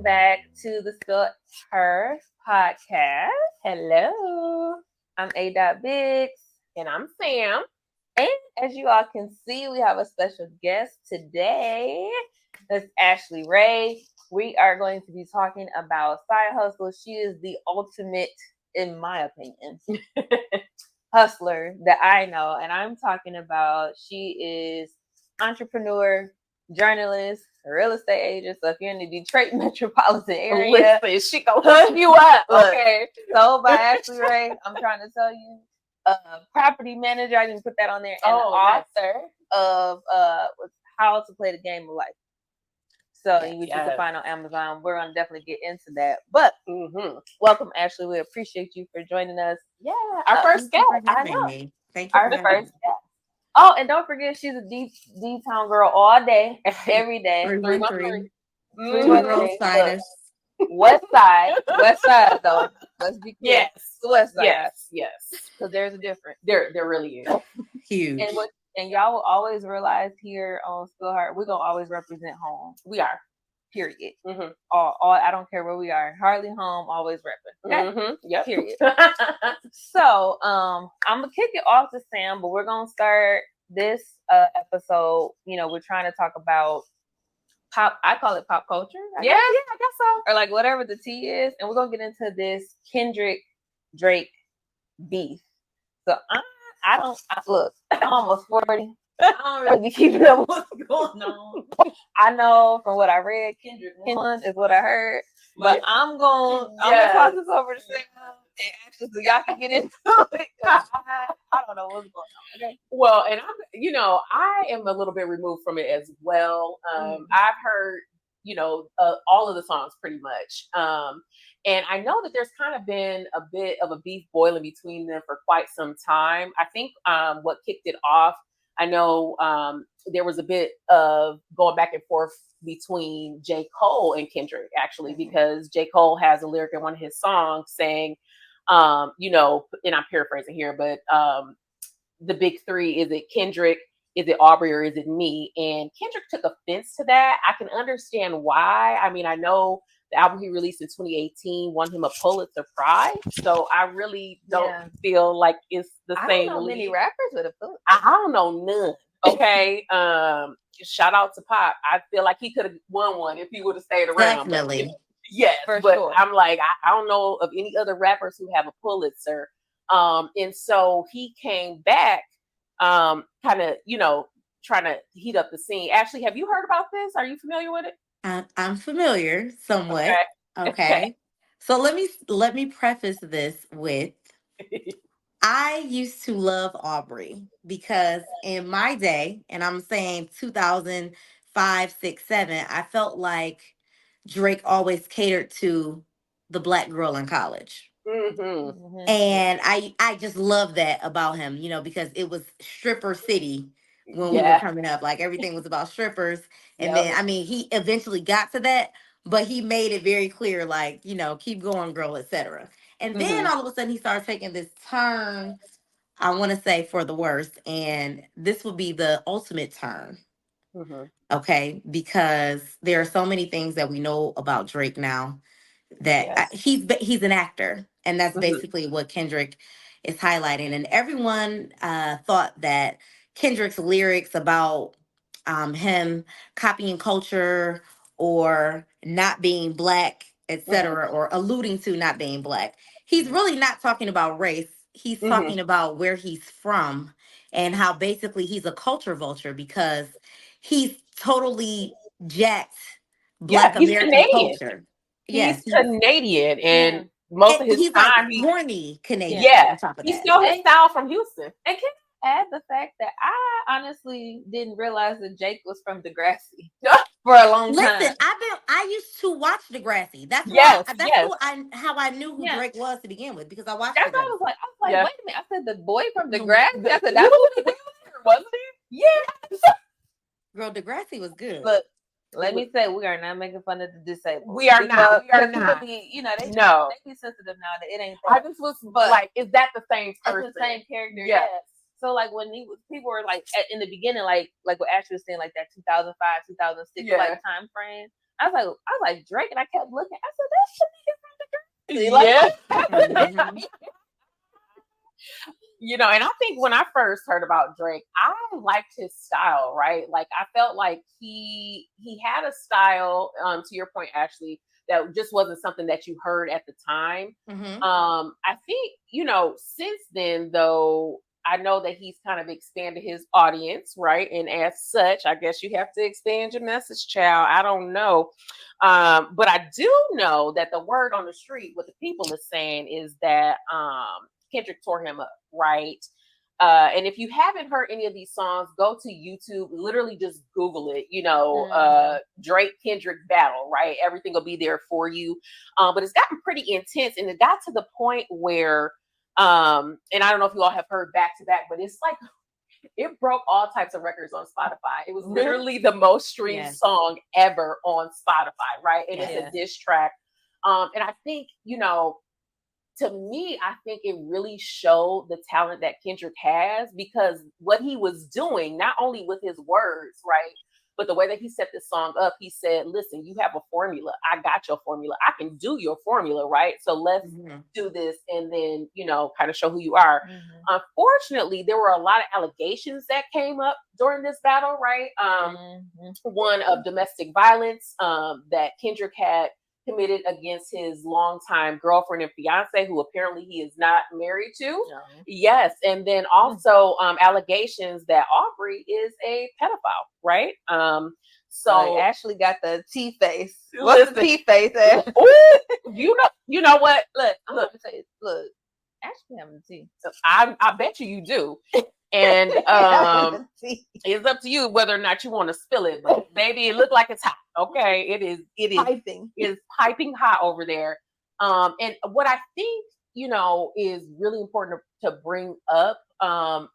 welcome back to the Spill Her podcast. Hello, I'm A. Biggs. And I'm Sam. And as you all can see, we have a special guest today. That's Ashley Rae. We are going to be talking about side hustle. She is the ultimate, in my opinion, hustler that I know. And I'm talking about, she is entrepreneur, journalist, real estate agent. So if you're in the Detroit metropolitan area, listen, she gonna hook you up. Okay. So by Ashley Rae, I'm trying to tell you, property manager. I didn't put that on there. And author of How to Play the Game of Life. So which you can find on Amazon. We're gonna definitely get into that. But welcome, Ashley. We appreciate you for joining us. Yeah, our first guest. I know. Thank you. Our first guest. Oh, and don't forget, she's a D-Town girl all day, every day. 313. 313 Siders. West side though. Let's be clear. Yes, West side. Yes. Because there's a difference. There really is. Huge. And y'all will always realize here on Spill Heart, we're gonna always represent home. We are. Period. All I don't care where we are. Hardly home, always repping. Okay? Yep. Period. So I'm gonna kick it off to Sam, but we're gonna start this episode. You know, we're trying to talk about pop. I call it pop culture. I guess so. Or like whatever the tea is, and we're gonna get into this Kendrick Drake beef. So I'm almost 40. I don't really be keeping up what's going on. I know from what I read, Kendrick won is what I heard. But I'm gonna toss this over to Sam and Ashley so y'all can get into it. I don't know what's going on. Okay. Well, and I am a little bit removed from it as well. I've heard, all of the songs pretty much. And I know that there's kind of been a bit of a beef boiling between them for quite some time. I think what kicked it off, I know there was a bit of going back and forth between J. Cole and Kendrick, actually, because J. Cole has a lyric in one of his songs saying, and I'm paraphrasing here, but the big three, is it Kendrick, is it Aubrey, or is it me? And Kendrick took offense to that. I can understand why. I mean, I know the album he released in 2018 won him a Pulitzer Prize. So I really don't feel like it's the same. I don't know many rappers with a Pulitzer. I don't know none. Okay. Shout out to Pop. I feel like he could have won one if he would have stayed around. Definitely. Yes, for but sure. I'm like, I don't know of any other rappers who have a Pulitzer. And so he came back, kind of, trying to heat up the scene. Ashley, have you heard about this? Are you familiar with it? I'm familiar somewhat. Okay. So let me preface this with I used to love Aubrey because in my day, and I'm saying 2005, 6, 7, I felt like Drake always catered to the black girl in college. And I just love that about him, because it was stripper city when we were coming up. Like everything was about strippers. And then, I mean, he eventually got to that, but he made it very clear, like, keep going, girl, etc. And then all of a sudden he started taking this turn, I want to say for the worst. And this will be the ultimate turn. Okay. Because there are so many things that we know about Drake now that he's an actor. And that's basically what Kendrick is highlighting. And everyone thought that Kendrick's lyrics about him copying culture or not being black, etc., or alluding to not being black, he's really not talking about race. He's talking about where he's from and how basically he's a culture vulture because he's totally jacked Black American Canadian. culture. He's Canadian, and most of his time he's horny Canadian. Yeah, he stole his style from Houston. And can I add the fact that I honestly didn't realize that Jake was from Degrassi for a long time. Listen, I used to watch Degrassi. That's how I knew who Drake was to begin with, because I watched. That's what I was like, wait a minute. I said the boy from Degrassi. I said that's who he wasn't he? Yeah. Girl, Degrassi was good. Look, let me say, we are not making fun of the disabled. We are not. We are not. They be sensitive now that it ain't that. I just was like, is that the same person? It's the same character. Yes. So like when people were like in the beginning, like what Ashley was saying, like that 2005, 2006 like time frame. I was like Drake, and I kept looking. I said, that should be Yeah. like, You know, and I think when I first heard about Drake, I liked his style, right? Like I felt like he had a style, to your point, Ashley, that just wasn't something that you heard at the time. I think, you know, since then though, I know that he's kind of expanded his audience, right? And as such, I guess you have to expand your message, child. I don't know. But I do know that the word on the street, what the people is saying is that Kendrick tore him up, right? And if you haven't heard any of these songs, go to YouTube, literally just Google it, you know, Drake Kendrick battle, right? Everything will be there for you. But it's gotten pretty intense, and it got to the point where, and I don't know if you all have heard back to back, but it's like it broke all types of records on Spotify. It was literally the most streamed song ever on Spotify, right? And it's a diss track. And I think, you know, to me, I think it really showed the talent that Kendrick has, because what he was doing, not only with his words, right, but the way that he set this song up, he said, listen, you have a formula. I got your formula. I can do your formula, right? So let's do this and then, you know, kind of show who you are. Unfortunately, there were a lot of allegations that came up during this battle, right? One of domestic violence that Kendrick had committed against his longtime girlfriend and fiance, who apparently he is not married to. Yes. And then also allegations that Aubrey is a pedophile, right? So like Ashley got the T face. What's the T face at? you know what? Look, Ashley having the T. I bet you do. And it's up to you whether or not you want to spill it. But baby, it looked like it's hot. Okay, it is piping. It's piping hot over there. And what I think, you know, is really important to bring up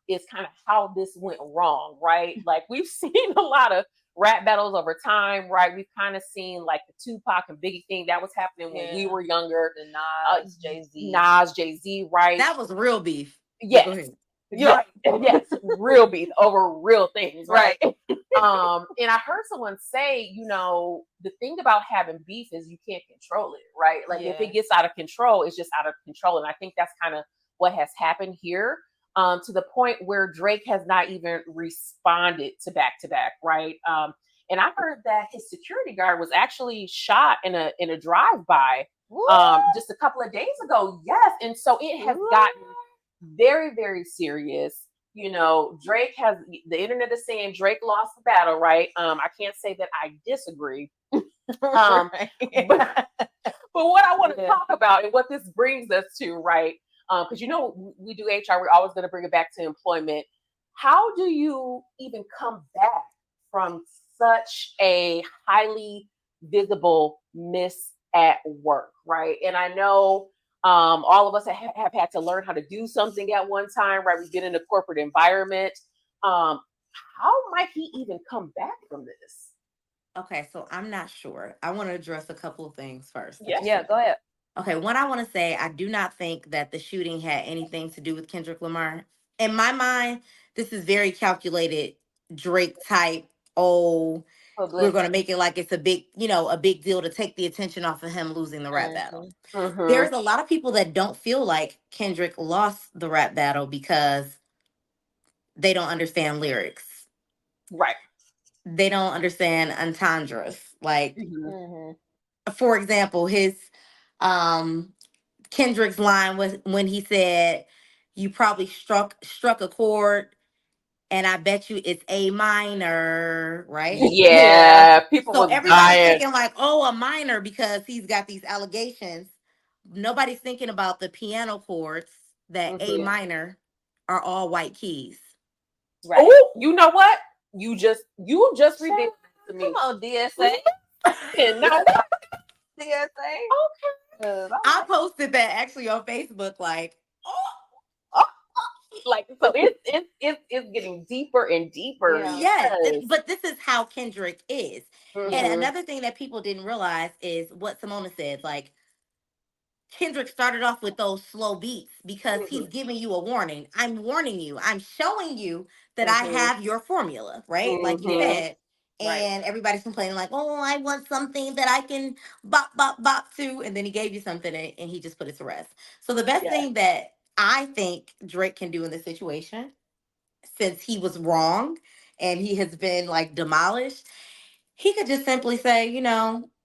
is kind of how this went wrong, right? Like we've seen a lot of rap battles over time, right? We've kind of seen like the Tupac and Biggie thing that was happening when we were younger. The Nas, Jay-Z, right? That was real beef. Yes. Right. Yes, real beef over real things, right? And I heard someone say, you know, the thing about having beef is you can't control it, right? Like if it gets out of control, it's just out of control. And I think that's kind of what has happened here, to the point where Drake has not even responded to back, right? And I heard that his security guard was actually shot in a drive-by just a couple of days ago. Yes, and so it has gotten very, very serious. You know, Drake has, the internet is saying Drake lost the battle, right? I can't say that I disagree. But what I want to talk about and what this brings us to, right? Because you know, we do HR, we're always going to bring it back to employment. How do you even come back from such a highly visible miss at work, right? And I know all of us have had to learn how to do something at one time, right? We've been in a corporate environment. How might he even come back from this? Okay, so I'm not sure. I want to address a couple of things first. Yeah, go ahead. Okay, one, I want to say I do not think that the shooting had anything to do with Kendrick Lamar. In my mind, this is very calculated Drake type. Oh, we're going to make it like it's a big, you know, a big deal to take the attention off of him losing the rap battle. There's a lot of people that don't feel like Kendrick lost the rap battle because they don't understand lyrics. Right. They don't understand entendres. Like, for example, his Kendrick's line was when he said, "You probably struck a chord, and I bet you it's A minor," right? Yeah, people. So everybody's thinking like, "Oh, a minor," because he's got these allegations. Nobody's thinking about the piano chords that A minor are all white keys. Right. Oh, you know what? You just revealed to me. Come on, DSA. DSA. Okay. I posted that actually on Facebook, like, like, so it's getting deeper and deeper. Yes, but this is how Kendrick is. And another thing that people didn't realize is what Simona said. Like, Kendrick started off with those slow beats because he's giving you a warning. I'm warning you. I'm showing you that I have your formula, right? Like you said, and everybody's complaining like, oh, I want something that I can bop, bop, bop to. And then he gave you something and he just put it to rest. So the best thing that I think Drake can do in this situation, since he was wrong and he has been like demolished, he could just simply say,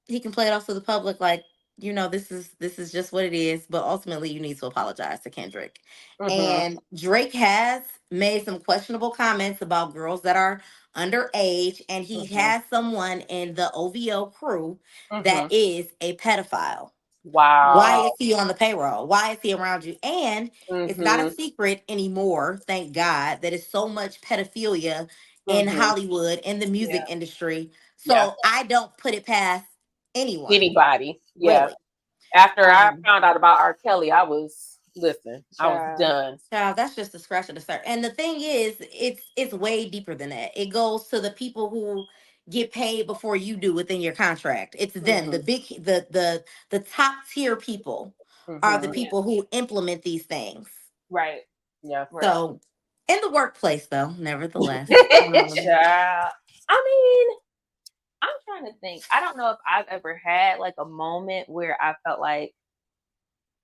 he can play it off to the public like, this is just what it is, but ultimately you need to apologize to Kendrick. And Drake has made some questionable comments about girls that are underage, and he has someone in the OVO crew that is a pedophile. Wow. Why is he on the payroll? Why is he around you? And it's not a secret anymore, thank God, that it's so much pedophilia in Hollywood, in the music industry. So I don't put it past anyone. Anybody. Yeah. Really. After I found out about R. Kelly, I was done. Child, that's just a scratch of the surface. And the thing is, it's way deeper than that. It goes to the people who get paid before you do within your contract. It's them, the big the top tier people are the people who implement these things. Right. Yeah. So in the workplace though, nevertheless. Child. I mean, I'm trying to think. I don't know if I've ever had like a moment where I felt like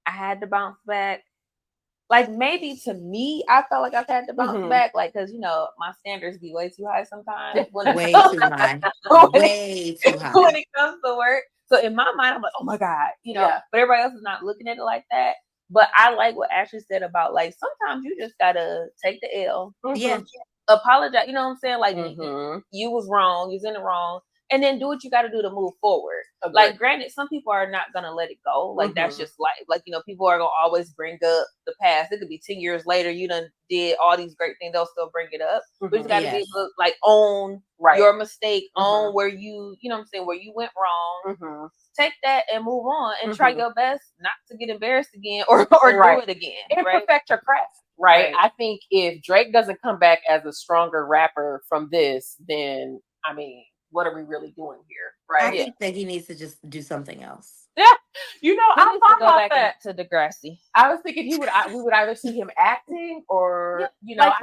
I had to bounce back. Like maybe to me, I felt like I've had to bounce back, like because my standards be way too high sometimes. Way too high. Way too high when it comes to work. So in my mind, I'm like, oh my God, but everybody else is not looking at it like that. But I like what Ashley said about like sometimes you just gotta take the L. Yeah. Apologize. You know what I'm saying? Like you was wrong, you was in the wrong. And then do what you got to do to move forward. Agreed. Like, granted, some people are not going to let it go. Like, that's just life. Like, people are going to always bring up the past. It could be 10 years later. You done did all these great things. They'll still bring it up. But you got to be able to, like, own your mistake, own where you know what I'm saying, where you went wrong. Take that and move on and try your best not to get embarrassed again or do it again. And perfect your craft. Right? I think if Drake doesn't come back as a stronger rapper from this, then, I mean, what are we really doing here? Right. I think that he needs to just do something else. Yeah. I thought about that. To Degrassi. I was thinking we would either see him acting or, like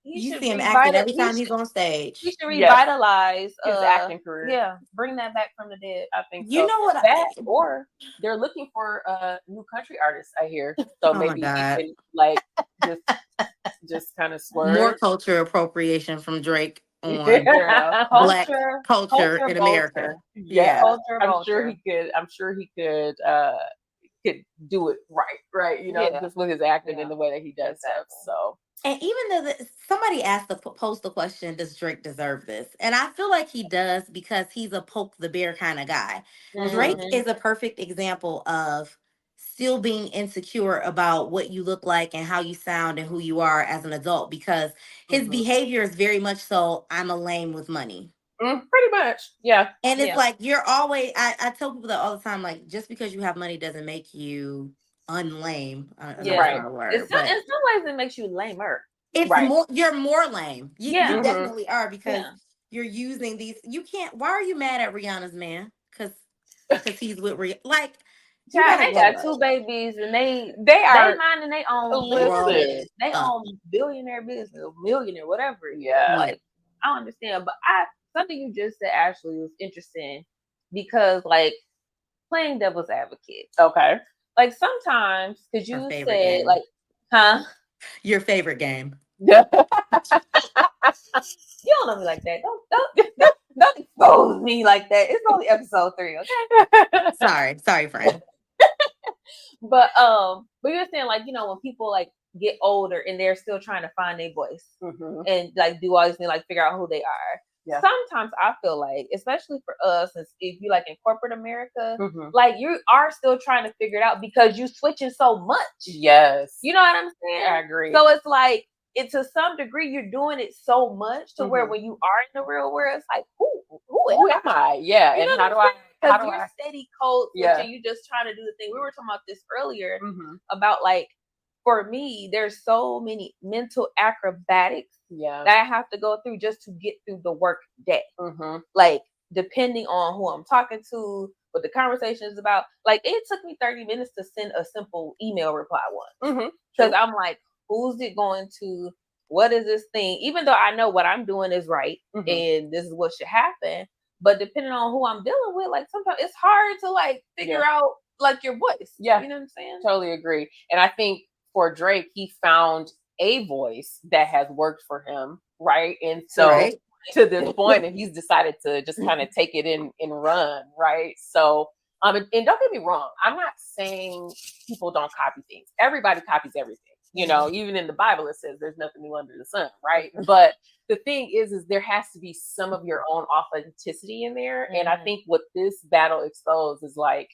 he should see him acting every time he's on stage. He should revitalize his acting career. Yeah. Bring that back from the dead. I think so. You know what? Or they're looking for new country artists, I hear. So maybe he can like just kind of swerve. More culture appropriation from Drake on Black culture in America. Yeah, I'm sure he could do it right. Just with his acting and the way that he does stuff. So, and even though somebody posed the question, does Drake deserve this? And I feel like he does because he's a poke the bear kind of guy. Drake is a perfect example of still being insecure about what you look like and how you sound and who you are as an adult, because his behavior is very much so, I'm a lame with money. Pretty much. Yeah. And it's like, you're always, I tell people that all the time, like, just because you have money doesn't make you unlame. Word, in some ways it makes you lamer. It's more, you're more lame. You definitely are, because you're using these, why are you mad at Rihanna's man? Because he's with Rihanna. Like, they got 2 babies and they minding their own business. They own billionaire business, millionaire, whatever. Yeah. Like, I don't understand. But something you just said, Ashley, was interesting because like playing devil's advocate. Okay. Like sometimes, because you said game. Like, huh? Your favorite game. You don't know me like that. Don't expose me like that. It's only episode 3, okay? Sorry, friend. But you're saying like, when people like get older and they're still trying to find their voice and like do all these things, like figure out who they are. Yeah. Sometimes I feel like, especially for us, if you like in corporate America, like you are still trying to figure it out because you switching so much. Yes. You know what I'm saying? I agree. So it's like, to some degree, you're doing it so much to where when you are in the real world, it's like, who am I? Yeah. And how do I? Because you're steady code switching, you just trying to do the thing. We were talking about this earlier about like, for me, there's so many mental acrobatics that I have to go through just to get through the work day. Like, depending on who I'm talking to, what the conversation is about. Like, it took me 30 minutes to send a simple email reply once. Because I'm like, who's it going to? what is this thing? Even though I know what I'm doing is right and this is what should happen, but depending on who I'm dealing with, like sometimes it's hard to like figure out like your voice. Yeah. You know what I'm saying? Totally agree. And I think for Drake, he found a voice that has worked for him, right? And so to this point, and he's decided to just kind of take it in and run, right? So and don't get me wrong, I'm not saying people don't copy things. Everybody copies everything. You know, even in the Bible it says there's nothing new under the sun, right? But the thing is there has to be some of your own authenticity in there. And I think what this battle exposed is like,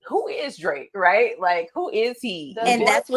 who is Drake, right? Like, who is he? And that's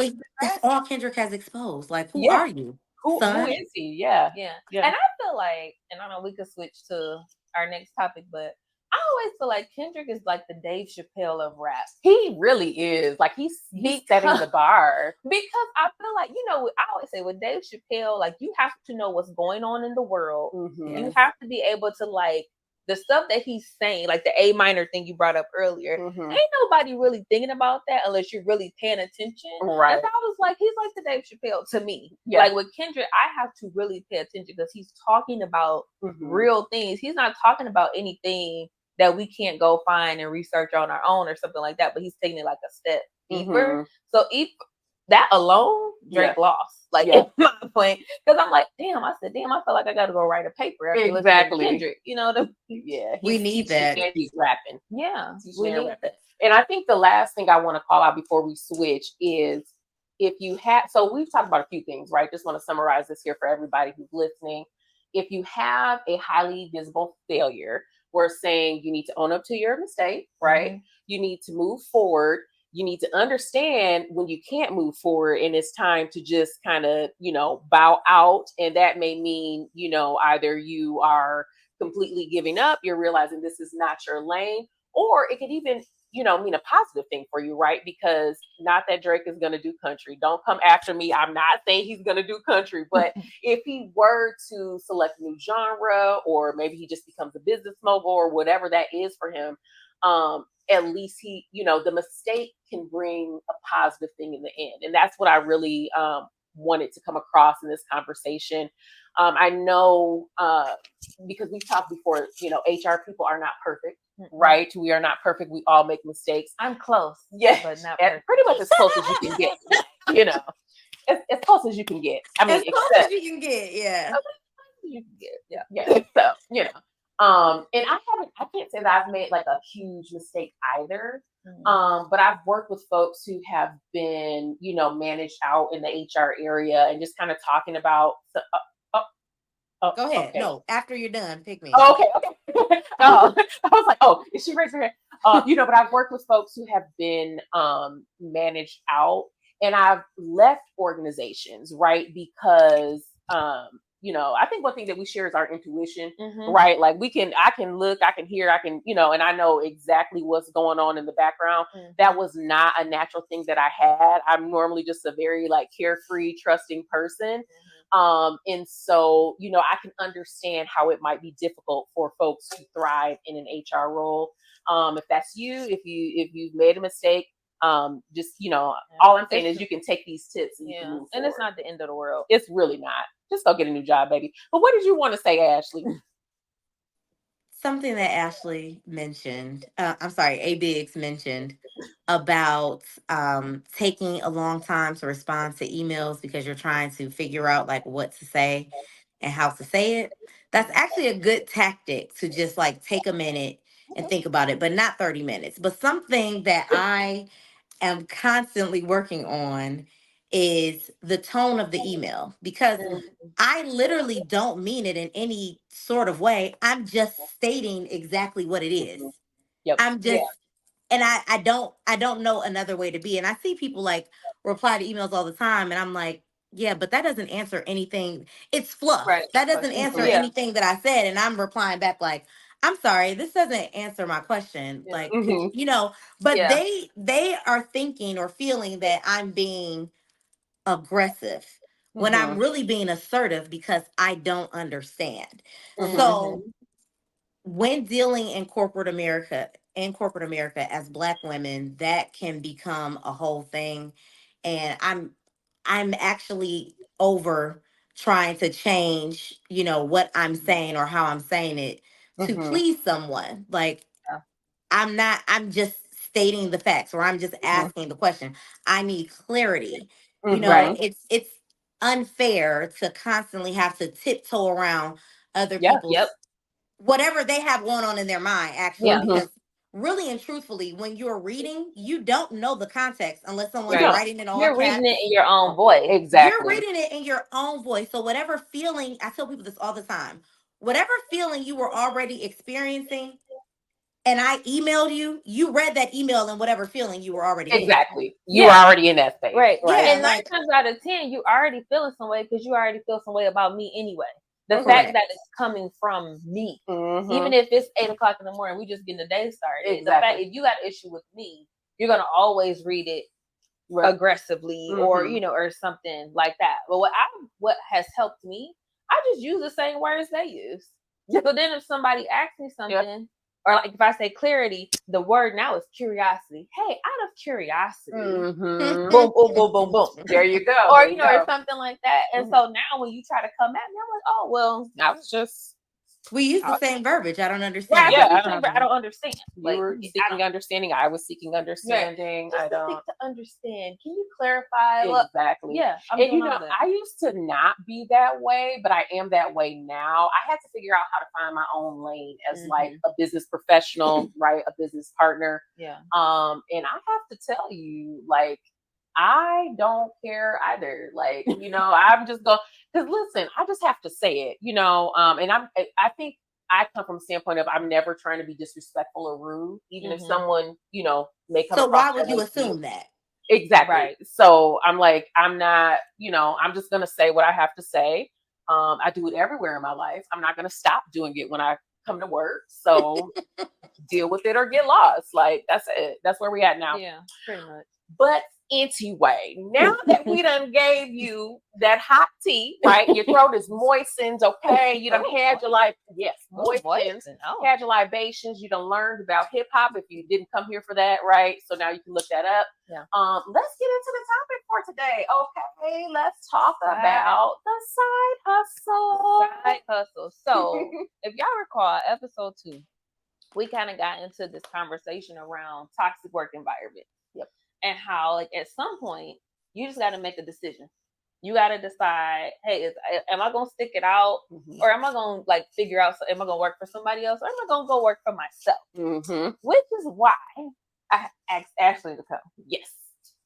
all Kendrick has exposed. Like, who are you? Who is he? Yeah. And I feel like, and I know we could switch to our next topic, but I always feel like Kendrick is like the Dave Chappelle of rap. He really is. Like he's setting the bar. Because I feel like, you know, I always say with Dave Chappelle, like you have to know what's going on in the world. You have to be able to like the stuff that he's saying, like the A minor thing you brought up earlier. Ain't nobody really thinking about that unless you're really paying attention. Right. And so I was like, he's like the Dave Chappelle to me. Like with Kendrick, I have to really pay attention because he's talking about real things. He's not talking about anything that we can't go find and research on our own or something like that, but he's taking it like a step deeper. So if that alone, Drake lost. Like in my point, because I'm like, damn. I said, damn. I feel like I got to go write a paper after listening to Kendrick. You know, we need that. And he's rapping. Yeah, we need that. And I think the last thing I want to call out before we switch is if you have. So we've talked about a few things, right? Just want to summarize this here for everybody who's listening. If you have a highly visible failure, we're saying you need to own up to your mistake, right? You need to move forward. You need to understand when you can't move forward and it's time to just kind of, you know, bow out. And that may mean, you know, either you are completely giving up, you're realizing this is not your lane, or it could even, you know, mean a positive thing for you, right? Because not that Drake is going to do country. Don't come after me. I'm not saying he's going to do country, but if he were to select a new genre, or maybe he just becomes a business mogul or whatever that is for him, at least he, you know, the mistake can bring a positive thing in the end. And that's what I really wanted to come across in this conversation. I know because we've talked before, you know, HR people are not perfect, right? We are not perfect. We all make mistakes. I'm close. Yeah, but not perfect. Pretty much as close as you can get, you know, as close as you can get. I mean, as close as you can get, yeah. So, you know. And I can't say that I've made like a huge mistake either. But I've worked with folks who have been, you know, managed out in the HR area and just kind of talking about go ahead. Okay. No, after you're done, pick me. Oh, okay. I was like, oh, is she raising her hand? You know, but I've worked with folks who have been managed out, and I've left organizations, right? Because you know, I think one thing that we share is our intuition, right? Like I can look, I can hear, I can, you know, and I know exactly what's going on in the background. That was not a natural thing that I had. I'm normally just a very like carefree, trusting person. And so, you know, I can understand how it might be difficult for folks to thrive in an HR role. If that's you, if you've made a mistake, just, you know, all I'm saying is you can take these tips and you can move forward. It's not the end of the world. It's really not. Just go get a new job, baby. But what did you want to say, Ashley? Something that Ashley mentioned, A Biggs mentioned about taking a long time to respond to emails because you're trying to figure out like what to say and how to say it. That's actually a good tactic to just like take a minute and think about it, but not 30 minutes. But something that I am constantly working on is the tone of the email, because I literally don't mean it in any sort of way. I'm just stating exactly what it is. I'm just and I don't know another way to be. And I see people like reply to emails all the time and I'm like, yeah, but that doesn't answer anything. It's fluff. Right. That doesn't answer anything that I said. And I'm replying back like, I'm sorry, this doesn't answer my question. Like, you know, but they are thinking or feeling that I'm being aggressive when I'm really being assertive because I don't understand. So when dealing in corporate America as Black women, that can become a whole thing. And I'm actually over trying to change, what I'm saying or how I'm saying it to please someone. Like, I'm just stating the facts, or I'm just asking the question. I need clarity. Right. It's unfair to constantly have to tiptoe around other people's whatever they have going on in their mind, actually, because really and truthfully, when you're reading, you don't know the context unless someone's writing it all. You're reading it in your own voice. Exactly. You're reading it in your own voice. So whatever feeling, I tell people this all the time, whatever feeling you were already experiencing, and I emailed you, you read that email and whatever feeling you were already exactly. You were already in that state. Right. Yeah. And 9 times out of 10, you already feeling some way because you already feel some way about me anyway. The fact that it's coming from me, even if it's 8 o'clock in the morning, we just getting the day started. The fact if you got an issue with me, you're gonna always read it aggressively or or something like that. But what has helped me, I just use the same words they use. So then if somebody asks me something, or like if I say clarity, the word now is curiosity. Hey, out of curiosity, boom, boom, boom, boom, boom. There you go. Or or something like that. And so now when you try to come at me, I'm like, oh well, I was just. We use the same verbiage. I don't understand. Yeah, I don't understand. You were seeking understanding. I was seeking understanding. I don't seek to understand. Can you clarify? Exactly. Yeah. And I used to not be that way, but I am that way now. I had to figure out how to find my own lane as like a business professional, right? A business partner. Yeah. And I have to tell you, like, I don't care either. Like, I'm just going, because listen, I just have to say it, and I think I come from a standpoint of I'm never trying to be disrespectful or rude, even if someone, may come. So why would you assume that? Exactly. Right. So I'm like, I'm not, I'm just going to say what I have to say. I do it everywhere in my life. I'm not going to stop doing it when I come to work. So deal with it or get lost. Like, that's it. That's where we at now. Yeah, pretty much. But anyway, now that we done gave you that hot tea, right? Your throat is moistened, okay? You done had your moistened, had your libations. You done learned about hip hop if you didn't come here for that, right? So now you can look that up. Yeah. Let's get into the topic for today. Okay, let's talk about the side hustle. Side hustle. So if y'all recall, episode 2, we kind of got into this conversation around toxic work environment. Yep. And how, like, at some point, you just got to make a decision. You got to decide, hey, am I going to stick it out? Or am I going to, like, figure out, am I going to work for somebody else? Or am I going to go work for myself? Which is why I asked Ashley to come. Yes.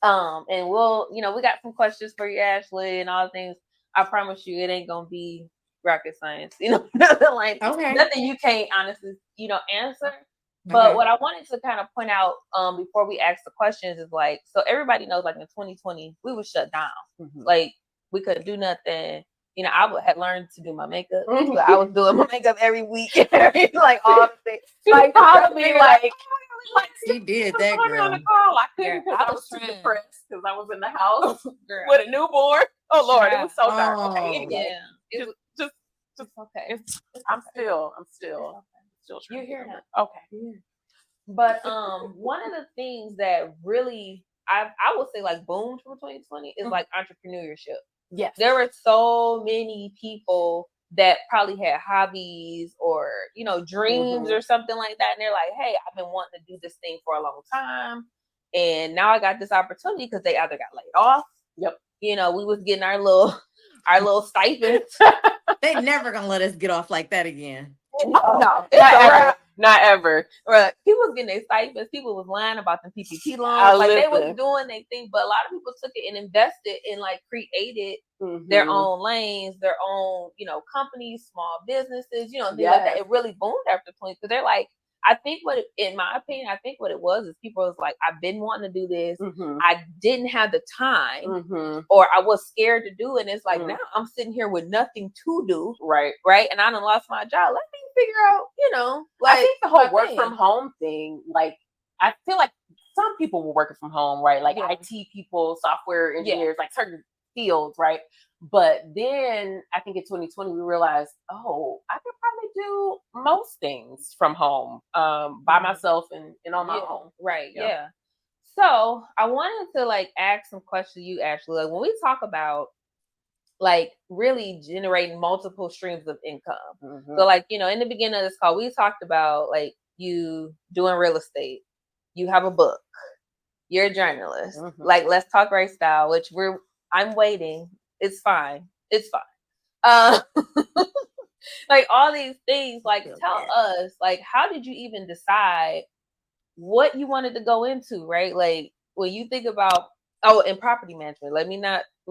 And we'll, we got some questions for you, Ashley, and all the things. I promise you, it ain't going to be rocket science. Nothing like nothing you can't honestly, answer. But what I wanted to kind of point out before we ask the questions is, like, so everybody knows, like, in 2020, we were shut down. Like, we couldn't do nothing. I had learned to do my makeup. So I was doing my makeup every week. Like, all the things. Like, probably, like she did that, girl. On the call. I couldn't because I was too depressed because I was in the house with a newborn. Oh, Lord, it was so dark. Okay, anyway. Yeah. Just okay. I'm still trying. You're here now. Okay. Yeah. But one of the things that really I would say, like, boomed from 2020 is like entrepreneurship. Yes. There were so many people that probably had hobbies or dreams or something like that, and they're like, hey, I've been wanting to do this thing for a long time, and now I got this opportunity because they either got laid off. Yep. We was getting our little stipends. They never gonna let us get off like that again. No, not ever. Right. People was getting their stipends. People was lying about the PPP loans. They was doing their thing, but a lot of people took it and invested and, like, created their own lanes, their own, companies, small businesses, things like that. It really boomed after 20. So they're like, I think in my opinion, what it was is people was like, I've been wanting to do this. I didn't have the time, or I was scared to do it. And it's like, now I'm sitting here with nothing to do. Right. And I done lost my job. Let me figure out, like, I think the whole work from home thing, like, I feel like some people were working from home, right? Like IT people, software engineers, like certain fields, right? But then I think in 2020 we realized, I could probably do most things from home, by myself and on my own. Right. Yeah. So I wanted to, like, ask some questions to you, Ashley. Like, when we talk about like really generating multiple streams of income. So like, you know, in the beginning of this call, we talked about like you doing real estate, you have a book, you're a journalist. Like, let's talk right style, which I'm waiting. It's fine. It's fine. Like all these things, like tell us, like, how did you even decide what you wanted to go into, right? Like when you think about, in property management,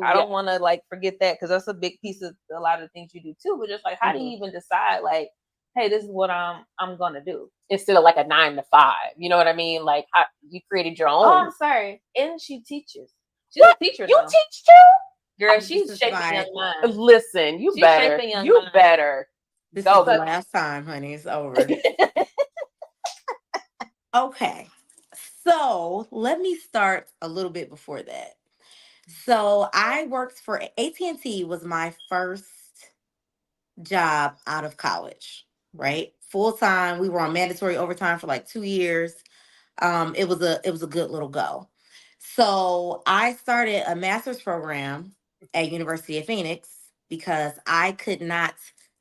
I don't want to like forget that, because that's a big piece of a lot of the things you do too. But just like, how do you even decide, like, hey, this is what I'm gonna do, instead of like a 9 to 5? You know what I mean? Like you created your own. Oh, I'm sorry. And she teaches. She's a teacher. You though. Teach too? Girl, she's shaping young minds. Listen, you better. You better. This is the last time, honey. It's over. Okay. So let me start a little bit before that. So I worked for AT&T, was my first job out of college, right? Full time. We were on mandatory overtime for like 2 years. It was a good little go. So I started a master's program at University of Phoenix because I could not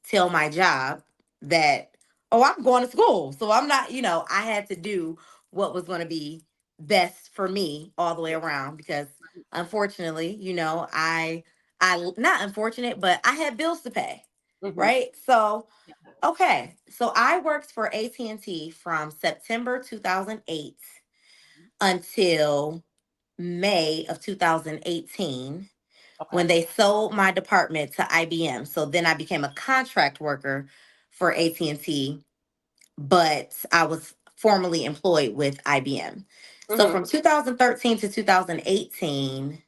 tell my job that, oh, I'm going to school. So I'm not, I had to do what was going to be best for me all the way around, because unfortunately, I not unfortunate, but I had bills to pay. Right. So, okay. So I worked for AT&T from September 2008 until May of 2018, when they sold my department to IBM. So then I became a contract worker for AT&T, but I was formally employed with IBM. So from 2013 to 2018,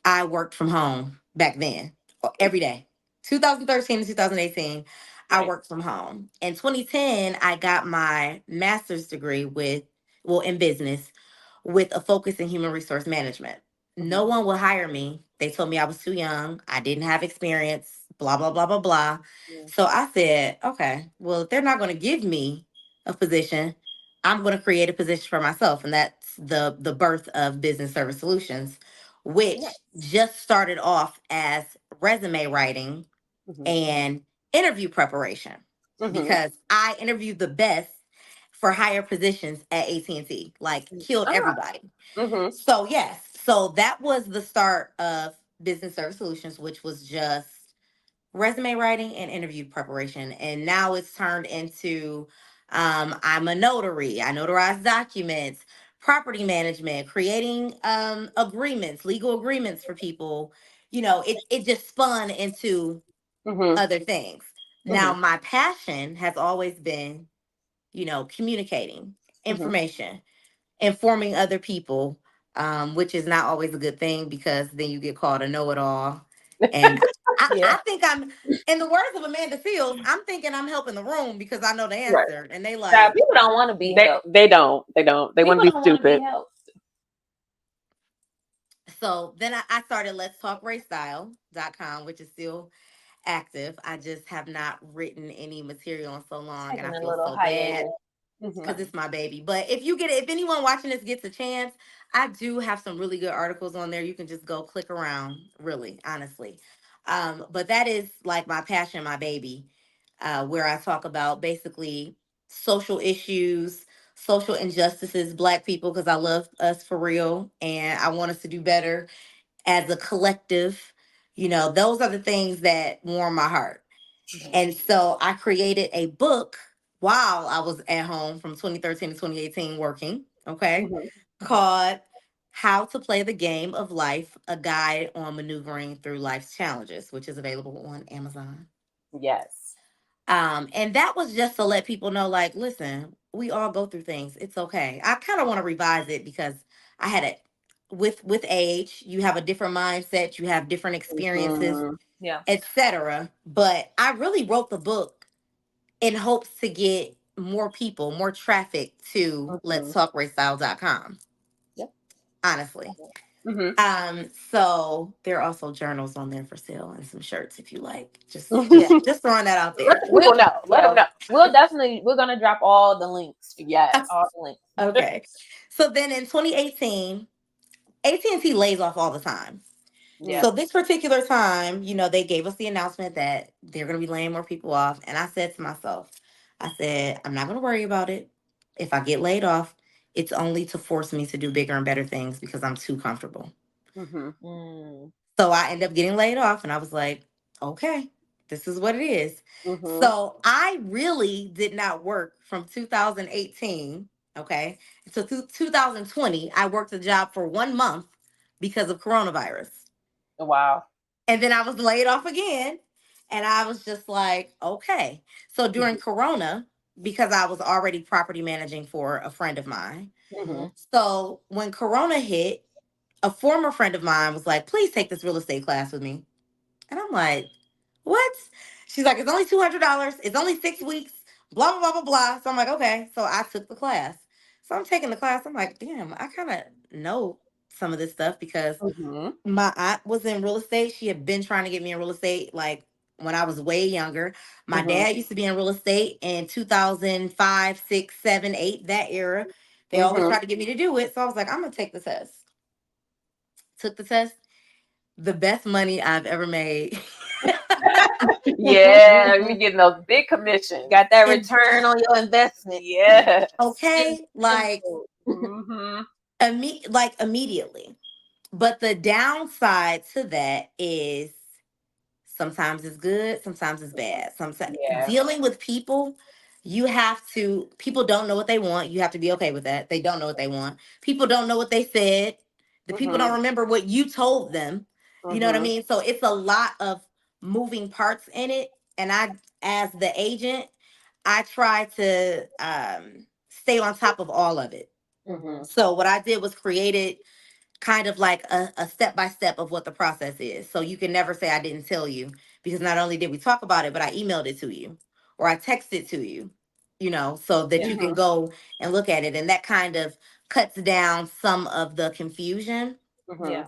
I worked from home back then, every day. 2013 to 2018, I worked from home. In 2010, I got my master's degree in business, with a focus in human resource management. No one would hire me. They told me I was too young. I didn't have experience, blah, blah, blah, blah, blah. So I said, okay, well, if they're not going to give me a position, I'm going to create a position for myself. And that's the birth of Business Service Solutions, which just started off as resume writing and interview preparation, because I interviewed the best for higher positions at AT&T, like killed everybody. So yes, so that was the start of Business Service Solutions, which was just resume writing and interview preparation. And now it's turned into, I'm a notary. I notarize documents, property management, creating agreements, legal agreements for people. It just spun into other things. Now, my passion has always been, communicating information, informing other people, which is not always a good thing, because then you get called a know-it-all. And I think I'm, in the words of Amanda Seals, I'm thinking I'm helping the room because I know the answer. And they like, people don't want to be helped. They don't. They want to be stupid. So then I started letstalkraystyle.com, which is still active. I just have not written any material in so long, and I feel so bad because it's my baby. But if anyone watching this gets a chance, I do have some really good articles on there. You can just go click around, really, honestly. But that is like my passion, my baby, where I talk about basically social issues, social injustices, Black people, because I love us for real and I want us to do better as a collective. Those are the things that warm my heart. And so I created a book while I was at home from 2013 to 2018 working, okay, called How to Play the Game of Life, a guide on maneuvering through life's challenges, which is available on Amazon. Yes. And that was just to let people know, like, listen, we all go through things. It's okay. I kind of want to revise it because I had it with age, you have a different mindset, you have different experiences, etc. But I really wrote the book in hopes to get more people, more traffic to letstalkraystyle.com. Yep. Honestly. So there are also journals on there for sale and some shirts if you like. Just throwing that out there. Let them know. We're gonna drop all the links. Yes. All the links. Okay. So then in 2018, AT&T lays off all the time. Yeah. So this particular time, they gave us the announcement that they're going to be laying more people off. And I said to myself, I said, I'm not going to worry about it. If I get laid off, it's only to force me to do bigger and better things because I'm too comfortable. So I ended up getting laid off and I was like, okay, this is what it is. So I really did not work from 2018, okay, until 2020. I worked a job for 1 month because of coronavirus. Wow. And then I was laid off again. And I was just like, okay. So during Corona, because I was already property managing for a friend of mine. So when Corona hit, a former friend of mine was like, please take this real estate class with me. And I'm like, what? She's like, it's only $200. It's only 6 weeks, blah, blah, blah, blah, blah. So I'm like, okay. So I took the class. So I'm taking the class. I'm like, damn, I kind of know some of this stuff because my aunt was in real estate. She had been trying to get me in real estate like when I was way younger. My dad used to be in real estate in 2005, 6, 7, 8, that era. They always tried to get me to do it. So I was like, I'm going to take the test. Took the test. The best money I've ever made. Yeah, we getting those big commissions. Got that return on your investment. Yeah. Okay. Like, immediately. But the downside to that is sometimes it's good, sometimes it's bad. Sometimes dealing with people, people don't know what they want. You have to be okay with that. They don't know what they want. People don't know what they said. The people don't remember what you told them. You know what I mean? So it's a lot of moving parts in it. And as the agent, I try to stay on top of all of it. So what I did was created kind of like a step by step of what the process is. So you can never say I didn't tell you because not only did we talk about it, but I emailed it to you or I texted to you, so that you can go and look at it. And that kind of cuts down some of the confusion. Yeah.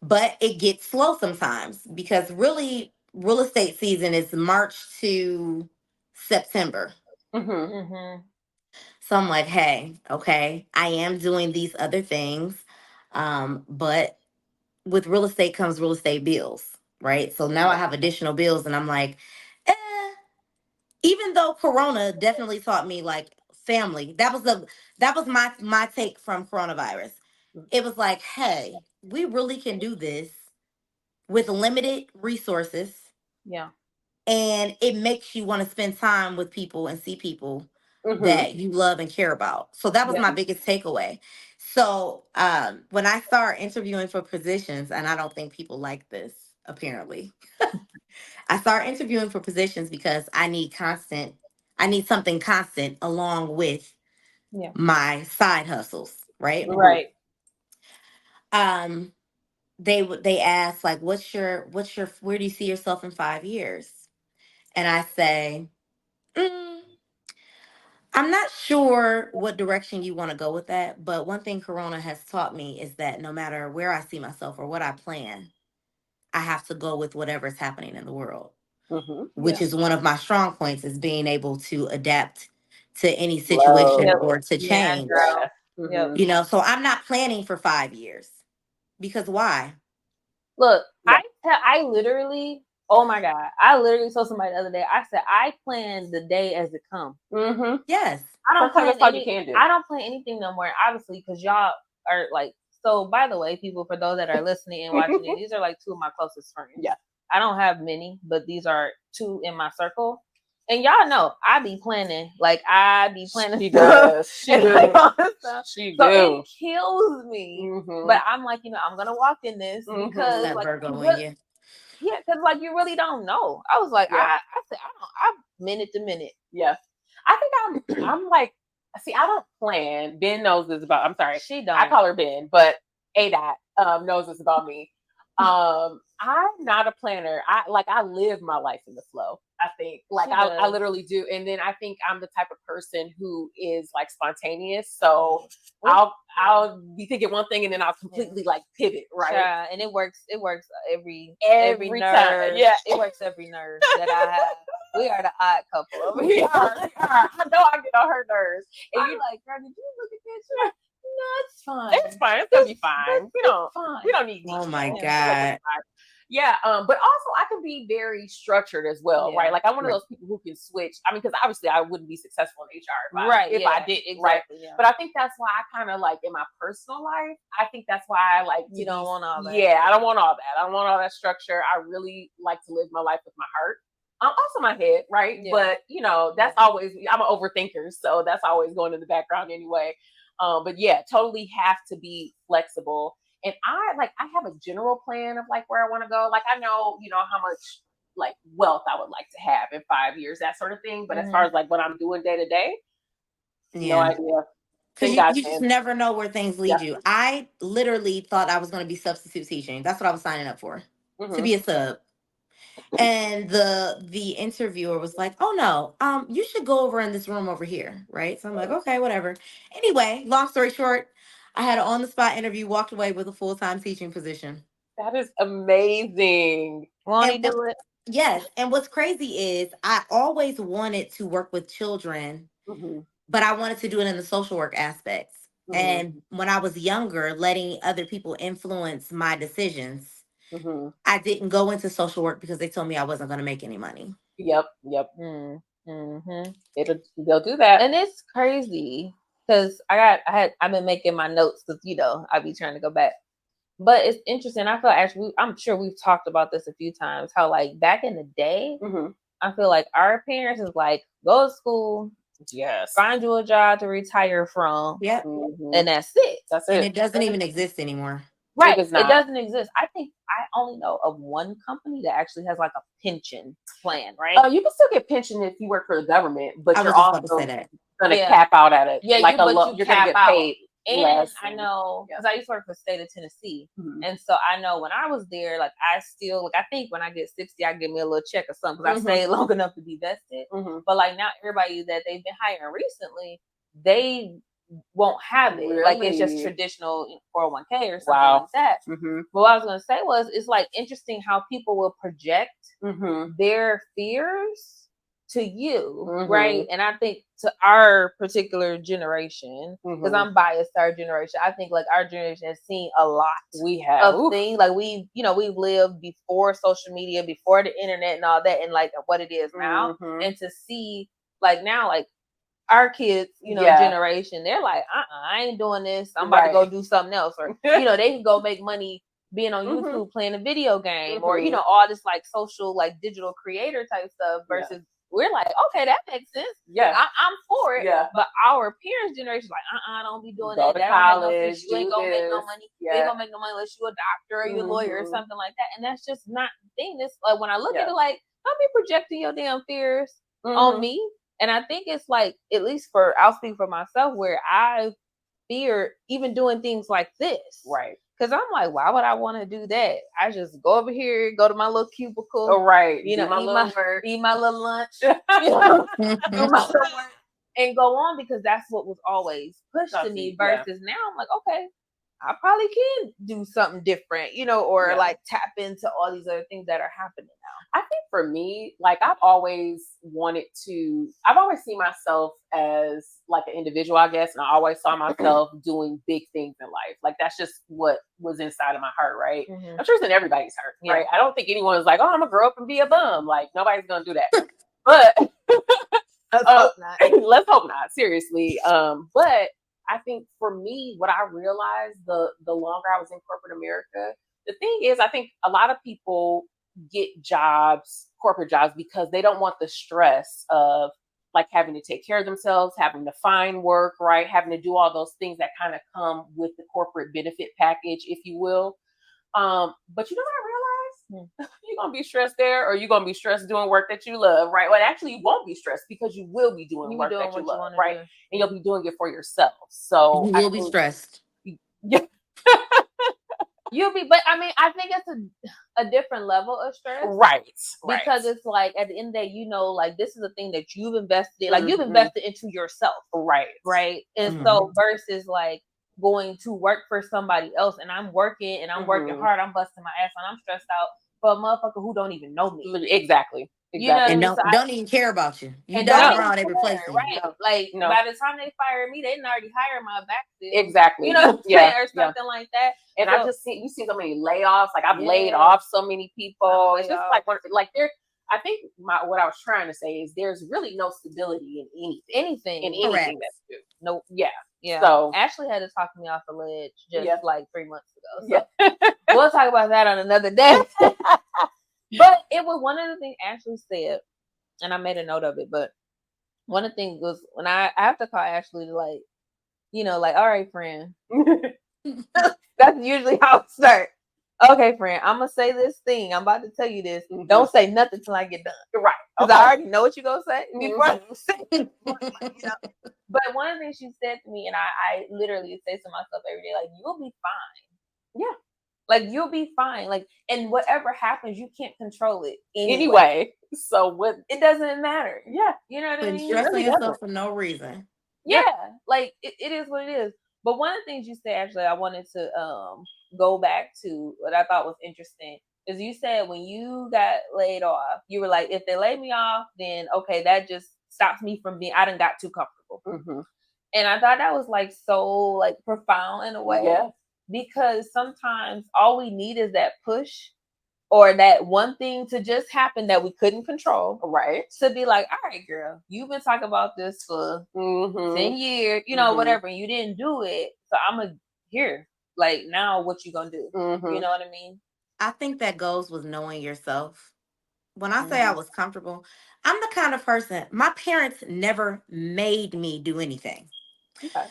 But it gets slow sometimes because really real estate season is March to September. So I'm like, hey, okay, I am doing these other things. But with real estate comes real estate bills, right? So now I have additional bills and I'm like, eh, even though Corona definitely taught me like family, that was my take from coronavirus. It was like, hey, we really can do this with limited resources. Yeah. And it makes you want to spend time with people and see people that you love and care about. So that was my biggest takeaway. So when I start interviewing for positions, and I don't think people like this, apparently, I start interviewing for positions because I need something constant along with my side hustles, right? Right. They ask like, where do you see yourself in 5 years? And I say, I'm not sure what direction you want to go with that, but one thing Corona has taught me is that no matter where I see myself or what I plan, I have to go with whatever's happening in the world, which is one of my strong points is being able to adapt to any situation or to change. So I'm not planning for 5 years because why? Look, I literally, oh my God, I literally told somebody the other day. I said I plan the day as it comes. Yes, I don't plan that's all you can do. I don't plan anything no more, obviously, because y'all are like. So, by the way, people, for those that are listening and watching it, these are like two of my closest friends. Yeah, I don't have many, but these are two in my circle. And y'all know I be planning. Like I be planning. She does. She do. She do. So it kills me. But I'm like, I'm gonna walk in this because that like Virgo in you. Yeah, because like you really don't know. I was like, I said, I'm minute to minute. Yeah. I think I'm like, see, I don't plan. Ben knows this about. I'm sorry, she don't. I call her Ben, but A-Dot knows this about me. I'm not a planner. I live my life in the flow. I think like I literally do. And then I think I'm the type of person who is like spontaneous. So I'll be thinking one thing and then I'll completely like pivot, right? Yeah, and it works every nerve. Time. Yeah, it works every nerve that I have. We are the odd couple over here. We are. I know I get on her nerves. And you're like, girl, did you look at this? it's fine. It's fine. It's gonna be fine. We don't need details. Oh my God. Yeah, but also I can be very structured as well, right? Like I'm one of those people who can switch. I mean, because obviously I wouldn't be successful in HR if I did, exactly, right? Yeah. But I think that's why I kind of like in my personal life, I think that's why I like you don't want all that. Yeah, I don't want all that. I don't want all that structure. I really like to live my life with my heart. Also my head, right? Yeah. But you know, that's always, I'm an overthinker, so that's always going in the background anyway. But yeah, totally have to be flexible. And I have a general plan of like where I want to go. Like I know, you know, how much like wealth I would like to have in 5 years, that sort of thing. But as far as like what I'm doing day to day, no idea. Because you just never know where things lead you. I literally thought I was going to be substitute teaching. That's what I was signing up for, to be a sub. And the interviewer was like, "Oh no, you should go over in this room over here," right? So I'm like, "Okay, whatever." Anyway, long story short, I had an on-the-spot interview, walked away with a full-time teaching position. That is amazing. Won't he do it? Yes, and what's crazy is I always wanted to work with children, but I wanted to do it in the social work aspects. And when I was younger, letting other people influence my decisions. I didn't go into social work because they told me I wasn't going to make any money. Yep. They'll do that. And it's crazy because I've been making my notes because, you know, I be trying to go back. But it's interesting. I feel like actually, I'm sure we've talked about this a few times, how like back in the day, I feel like our parents is like, go to school. Find you a job to retire from. And that's it. That's it. And it doesn't even exist anymore. Right. It doesn't exist. I think I only know of one company that actually has like a pension plan, right? You can still get pension if you work for the government, but you're also going to Yeah. cap out at it. Yeah, like you're going to get paid and less. I know, because I used to work for the state of Tennessee. And so I know when I was there, like I still, like I think when I get 60, I give me a little check or something because I stayed long enough to be vested. But like now everybody that they've been hiring recently, they won't have it. Like it's just traditional 401k or something like that. But what I was going to say was, it's like interesting how people will project their fears to you, right? And I think to our particular generation, because I'm biased to our generation, I think like our generation has seen a lot of things. Like we've lived before social media, before the internet and all that, and like what it is now. And to see like now, like our kids, you know, generation, they're like, I ain't doing this. I'm about to go do something else. Or, you know, they can go make money being on YouTube playing a video game or, you know, all this like social, like digital creator type stuff versus we're like, okay, that makes sense. I'm for it. But our parents' generation is like, don't be doing that. That college, you ain't gonna make no money. You ain't gonna make no money unless you're a doctor or you're a lawyer or something like that. And that's just not the thing. This like when I look at it, like, don't be projecting your damn fears on me. And I think it's like, at least I'll speak for myself, where I fear even doing things like this. Right. Because I'm like, why would I want to do that? I just go over here, go to my little cubicle. You know, eat my little lunch. You know, do my little work and go on, because that's what was always pushed to me. Versus now I'm like, okay, I probably can do something different, you know, or like tap into all these other things that are happening now. I think for me, like I've always seen myself as like an individual, I guess. And I always saw myself doing big things in life. Like that's just what was inside of my heart, right? I'm sure it's in everybody's heart, right? I don't think anyone's like, oh, I'm gonna grow up and be a bum. Like nobody's gonna do that. But let's hope not. Let's hope not, seriously. But I think for me, what I realized the longer I was in corporate America, the thing is, I think a lot of people get corporate jobs, because they don't want the stress of like having to take care of themselves, having to find work, right? Having to do all those things that kind of come with the corporate benefit package, if you will. But you know what I realized? You're going to be stressed there, or you're going to be stressed doing work that you love, right? Well, actually, you won't be stressed, because you will be doing work that you love, right? And you'll be doing it for yourself. So you will be stressed. Yeah. You'll be, but I mean, I think it's a different level of stress. Right. Because it's like, at the end of the day, you know, like this is a thing that you've invested, like you've invested into yourself. Right. And so versus like going to work for somebody else, and I'm working and I'm working hard, I'm busting my ass and I'm stressed out for a motherfucker who don't even know me. Exactly. You know what I And mean? don't even care about you. You And die don't tomorrow, they care, replace you. right? No. Like No. by the time they fire me, they didn't already hire my backfill. Exactly. You know what I'm saying? Or something like that. And So, I've just seen so many layoffs. Like I've laid off so many people. It's just like there. I think what I was trying to say is there's really no stability in anything that you do. No, yeah. So Ashley had to talk me off the ledge just like 3 months ago. So we'll talk about that on another day. But it was one of the things Ashley said, and I made a note of it. But one of the things was when I have to call Ashley to like, all right, friend. That's usually how it starts. Okay, friend, I'm gonna say this thing. I'm about to tell you this. Mm-hmm. Don't say nothing till I get done. Right. Because I already know what you're gonna say before I say it. But one of the things she said to me, and I literally say to myself every day, like, you'll be fine. Yeah. Like, you'll be fine. Like, and whatever happens, you can't control it anyway. So what? It doesn't matter. Yeah. You know what I mean? Stressing yourself for no reason. Yeah. Like, it is what it is. But one of the things you said, actually, I wanted to go back to what I thought was interesting is you said when you got laid off, you were like, if they laid me off, then okay, that just stops me from I done got too comfortable. Mm-hmm. And I thought that was like so like profound in a way. Yeah. Because sometimes all we need is that push or that one thing to just happen that we couldn't control. Right. To be like, all right, girl, you've been talking about this for 10 years, whatever, and you didn't do it. So I'm going to here. Like, now what you going to do? Mm-hmm. You know what I mean? I think that goes with knowing yourself. When I say I was comfortable, I'm the kind of person, my parents never made me do anything. Okay.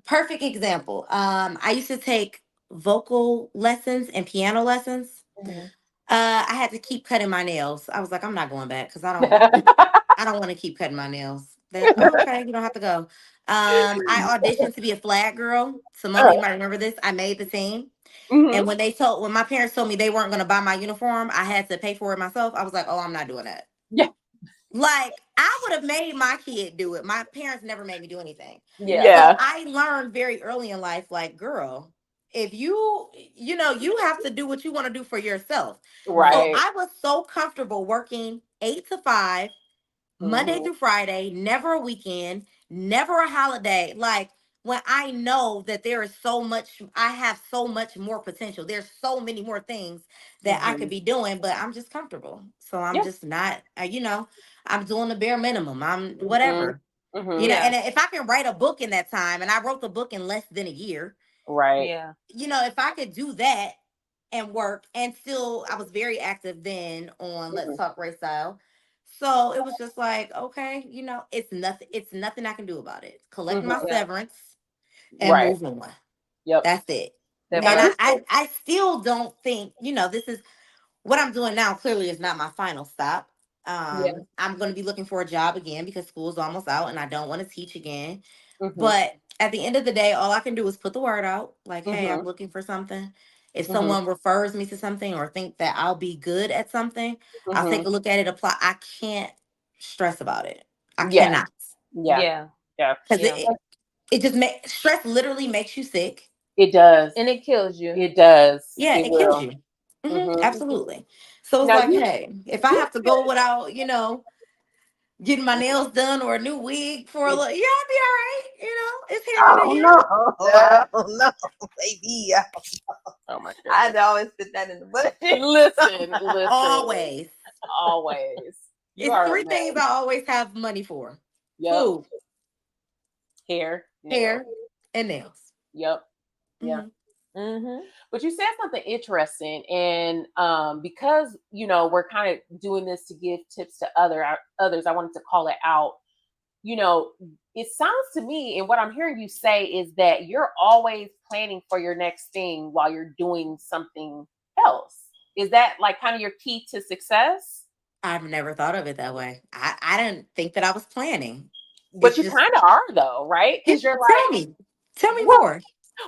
Perfect example. I used to take vocal lessons and piano lessons. Mm-hmm. I had to keep cutting my nails. I was like, I'm not going back because I don't want to keep cutting my nails. Okay, you don't have to go. I auditioned to be a flag girl. Some of you might remember this. I made the team. Mm-hmm. And when my parents told me they weren't going to buy my uniform, I had to pay for it myself. I was like, oh, I'm not doing that. Yeah. Like, I would have made my kid do it. My parents never made me do anything. Yeah. So I learned very early in life, like, girl, if you have to do what you want to do for yourself. Right. So I was so comfortable working 8 to 5, Monday through Friday, never a weekend, never a holiday. Like, when I know that there is so much, I have so much more potential. There's so many more things that I could be doing, but I'm just comfortable. So I'm just not, I'm doing the bare minimum. I'm whatever. And if I can write a book in that time, and I wrote the book in less than a year. Right. Yeah. If I could do that and work and still, I was very active then on Let's Talk Race Style. So it was just like, okay, it's nothing I can do about it. Collect my severance and move on. Yep. That's it. And I still don't think, this is what I'm doing now clearly is not my final stop. I'm going to be looking for a job again because school's almost out and I don't want to teach again. Mm-hmm. But at the end of the day, all I can do is put the word out. Like, hey, I'm looking for something. If someone refers me to something or think that I'll be good at something, I'll take a look at it, apply. I can't stress about it. I cannot. Yeah. Because it just stress literally makes you sick. It does. And it kills you. It does. Yeah, it kills you. Mm-hmm. Absolutely. So it's now, like, hey, if I have to go without, getting my nails done or a new wig for a little, I'll be all right. It's hair in the hair. Oh no, baby. Oh my God. I'd always put that in the butt. Listen. Always. It's 3 things I always have money for. Yep. Food. Hair, and nails. Yep. Yeah. Mm-hmm. But you said something interesting, and because we're kind of doing this to give tips to others, I wanted to call it out. It sounds to me, and what I'm hearing you say is that you're always planning for your next thing while you're doing something else. Is that like kind of your key to success? I've never thought of it that way. I didn't think that I was planning. But you kind of are, though, right? Because you're like, tell me more.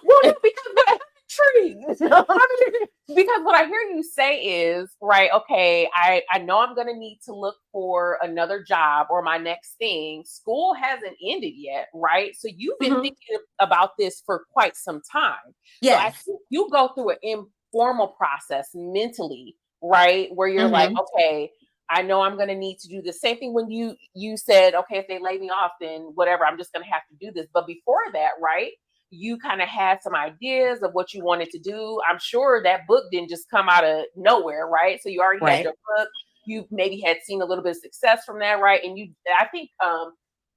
Well, no, because because what I hear you say is, right, okay, I know I'm going to need to look for another job or my next thing. School hasn't ended yet, right? So you've been thinking about this for quite some time. Yes. So I think you go through an informal process mentally, right? Where you're like, okay, I know I'm going to need to do the same thing when you said, okay, if they lay me off, then whatever, I'm just going to have to do this. But before that, right, you kind of had some ideas of what you wanted to do. I'm sure that book didn't just come out of nowhere, right? So you already had your book. You maybe had seen a little bit of success from that, right? And I think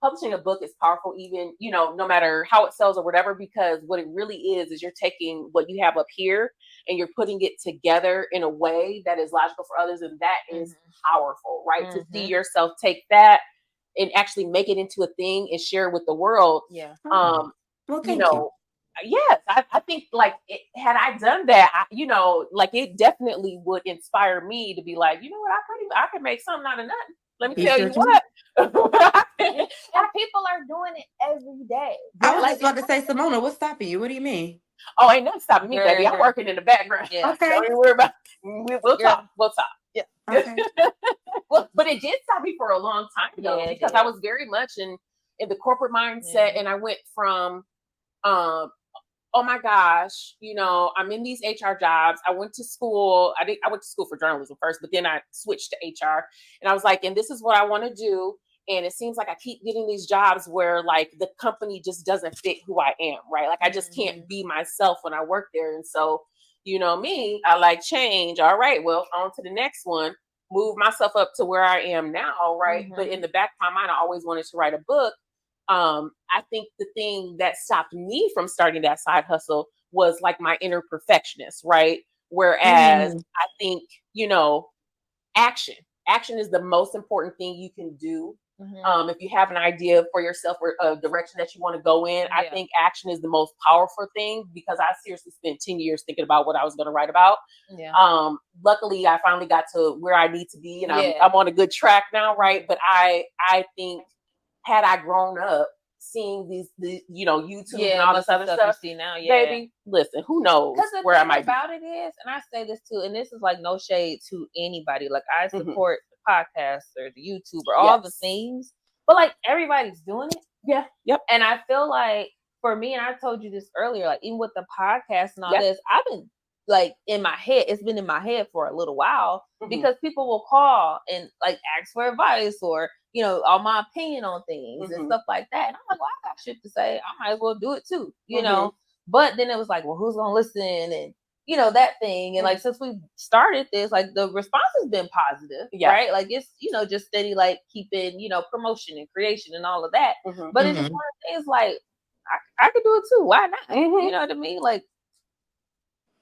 publishing a book is powerful, even, no matter how it sells or whatever, because what it really is you're taking what you have up here and you're putting it together in a way that is logical for others. And that is powerful, right? To see yourself take that and actually make it into a thing and share it with the world. Yeah. Well, thank you. Yes, I think like had I done that, like it definitely would inspire me to be like, you know what, I could make something out of nothing. Let me tell you what. And people are doing it every day. I was just about to say, Simona, what's stopping you? What do you mean? Oh, ain't nothing stopping me, baby. I'm working in the background. Yeah. Okay. Don't even worry about it. We'll talk. We'll talk. Yeah. Okay. Well, but it did stop me for a long time though, because I was very much in the corporate mindset, and I went from oh my gosh, I'm in these HR jobs. I went to school. I went to school for journalism first, but then I switched to HR, and I was like, and this is what I want to do. And it seems like I keep getting these jobs where like the company just doesn't fit who I am, right? Like I just can't be myself when I work there. And so, me, I like change. All right, well, on to the next one, move myself up to where I am now, right? But in the back of my mind, I always wanted to write a book. I think the thing that stopped me from starting that side hustle was like my inner perfectionist, right? Whereas I think, action is the most important thing you can do. If you have an idea for yourself or a direction that you want to go in, I think action is the most powerful thing, because I seriously spent 10 years thinking about what I was going to write about. Luckily I finally got to where I need to be, and I'm on a good track now, right? But I think, had I grown up seeing the YouTube and all this other stuff you see now, baby, listen, who knows where I might be. About it is, and I say this too, and this is like no shade to anybody. Like I support the podcaster, the YouTuber, all the things, but like everybody's doing it. Yeah. Yep. And I feel like for me, and I told you this earlier, like even with the podcast and all this, I've been like in my head, it's been in my head for a little while, because people will call and like ask for advice or all my opinion on things and stuff like that. And I'm like, well, I got shit to say. I might as well do it too, know. But then it was like, well, who's gonna listen? And that thing. And like since we started this, like the response has been positive, right? Like it's just steady, like keeping promotion and creation and all of that. But it's just one of the things like I could do it too. Why not? You know what I mean? Like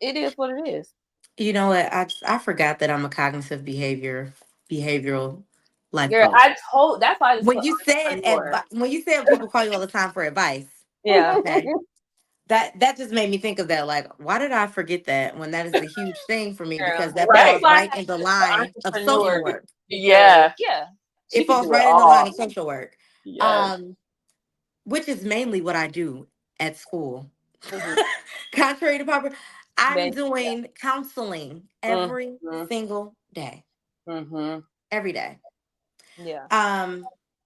it is what it is. You know what? I forgot that I'm a cognitive behavioral life coach. That's why when you said people call you all the time for advice. Yeah. Okay. That just made me think of that. Like, why did I forget that when that is a huge thing for me? Because that falls right in the line of social work. Yeah. It falls right in the line of social work. Which is mainly what I do at school. Contrary to popular, I'm doing counseling every single day. Every day. Yeah.